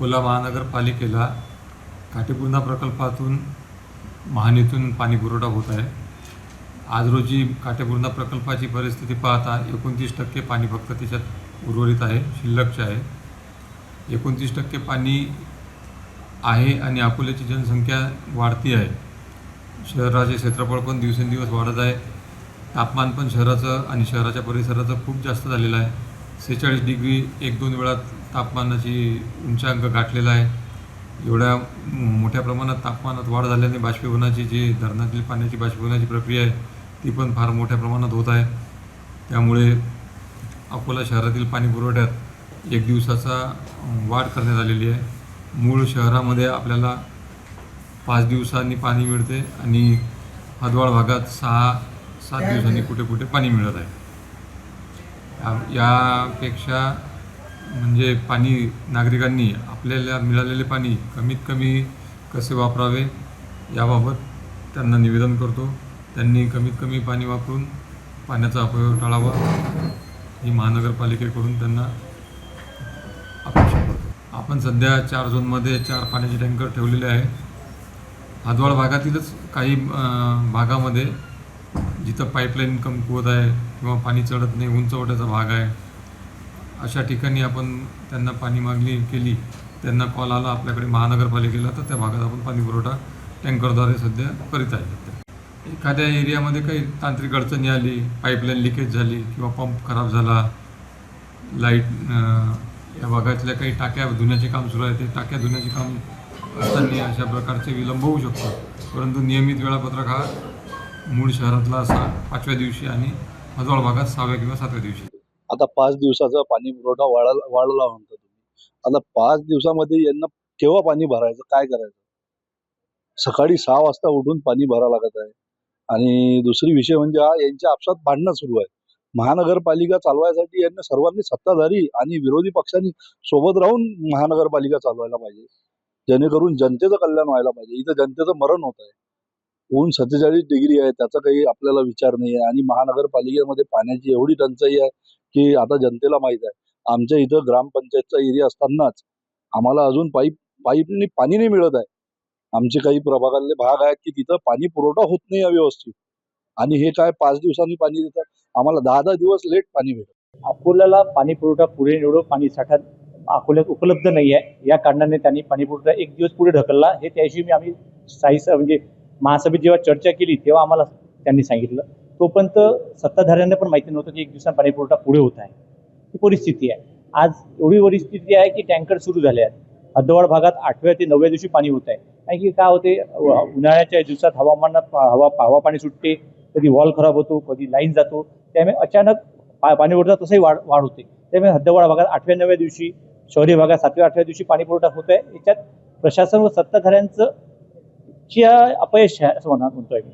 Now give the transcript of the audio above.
अकोला महानगरपालिकेला काटेपूर्णा प्रकल्पातून महानेतून पाणी पुरवठा होत आहे। आज रोजी काटेपूर्णा प्रकल्पाची परिस्थिती पाहता 29% पाणी फक्त त्याच्यात उर्वरित आहे, शिल्लकचे आहे। 29% पाणी आहे आणि अकोल्याची जनसंख्या वाढती आहे। शहराचे क्षेत्रफळ पण दिवसेंदिवस वाढत आहे। तापमान पण शहराचं आणि शहराच्या परिसराचं खूप जास्त झालेलं आहे। 46 डिग्री 1-2 वेळा तापमानाची उंचांक गाठलेला आहे। एवढ्या मोठ्या प्रमाणात तापमानात वाढ झाल्याने बाष्पीभवनाची जी धरणातील पाण्याची बाष्पीभवनाची प्रक्रिया आहे ती पण फार मोठ्या प्रमाणात होत आहे। त्यामुळे अकोला शहरातील पाणी पुरवठ्यात 1 दिवसाचा वाढ करण्यात आलेली आहे। मूळ शहरामध्ये आपल्याला 5 दिवसांनी पाणी मिळते आणि हदवाळ भागात 6-7 दिवसांनी कुठे कुठे पाणी मिळत आहे। यापेक्षा म्हणजे पाणी नागरिकांनी आपल्याला मिळालेले पाणी कमीत कमी कसे वापरावे याबाबत त्यांना निवेदन करतो। त्यांनी कमीत कमी पाणी वापरून पाण्याचा अपव्यय टाळावा ही महानगरपालिकेकडून त्यांना अपेक्षा करतो। आपण सध्या 4 झोनमध्ये 4 पाण्याचे टँकर ठेवलेले आहे। हदवाळ भागातीलच काही भागामध्ये जिथं पाईपलाईन कमकुवत आहे किंवा पाणी चढत नाही, उंचवट्याचा भाग आहे, अशा ठिकाणी आपण त्यांना पाणी मागणी केली, त्यांना कॉल आला आपल्याकडे महानगरपालिकेला, तर त्या भागात आपण पाणी पुरवठा टँकरद्वारे सध्या करीत आहे। एखाद्या एरियामध्ये काही तांत्रिक अडचणी आली, पाईपलाईन लिकेज झाली किंवा पंप खराब झाला, लाईट या भागातल्या काही टाक्या धुण्याचे काम सुरू आहे, ते टाक्या धुण्याचे काम असताना अशा प्रकारचे विलंब होऊ शकतो। परंतु नियमित वेळापत्रक हा मूळ शहरातला 5व्या दिवशी आणि हदवाळ भागात 6व्या किंवा 7व्या दिवशी। आता 5 दिवसाचा पाणी पुरवठा वाढला म्हणतो तुम्ही। आता 5 दिवसामध्ये यांना केव्हा पाणी भरायचं, काय करायचं? सकाळी 6 वाजता उठून पाणी भरावं लागत आहे। आणि दुसरी विषय म्हणजे यांच्या आपसात भांडणं सुरू आहे। महानगरपालिका चालवायसाठी यांना सर्वांनी सत्ताधारी आणि विरोधी पक्षांनी सोबत राहून महानगरपालिका चालवायला पाहिजे, जेणेकरून जनतेचं कल्याण व्हायला पाहिजे। इथं जनतेचं मरण होत आहे। ऊन 47 डिग्री आहे, त्याचा काही आपल्याला विचार नाही आहे। आणि महानगरपालिकेमध्ये पाण्याची एवढी टंचाई आहे की आता जनतेला माहीत आहे। आमच्या इथं ग्रामपंचायतचा एरिया असतानाच आम्हाला अजून पाईपनी पाणी नाही मिळत आहे। आमचे काही प्रभागातले भाग आहेत की तिथं पाणी पुरवठा होत नाही व्यवस्थित, आणि हे काय 5 दिवसांनी पाणी देतात, आम्हाला 10-10 दिवस लेट पाणी भेटतं। अकोल्याला पाणी पुरवठा पुढे एवढं पाणी साठा अकोल्यात उपलब्ध नाही आहे। या कारणाने त्यांनी पाणी पुरवठा 1 दिवस पुढे ढकलला। हे त्याशी आम्ही म्हणजे महासभेत जेव्हा चर्चा केली तेव्हा आम्हाला त्यांनी सांगितलं। तोपर्यंत सत्ताधाऱ्यांना पण माहिती नव्हतं की 1 दिवसांनी पाणी पुरवठा पुढे होत आहे। ही परिस्थिती आहे। आज एवढी परिस्थिती आहे की टँकर सुरू झाले आहेत। हदवाळ भागात 8व्या ते 9व्या दिवशी पाणी होत आहे। कारण की काय होते, उन्हाळ्याच्या दिवसात हवामानात हवा पाणी सुटते, कधी वॉल खराब होतो, कधी लाईन जातो, त्यामुळे अचानक पाणी पुरवठा तसंही वाढ होते। त्यामुळे हदवाळ भागात 8व्या-9व्या दिवशी, शहरी भागात 7व्या-8व्या दिवशी पाणी पुरवठा होत आहे। याच्यात प्रशासन व सत्ताधाऱ्यांचं अपयश आहे असं म्हणतोय मी।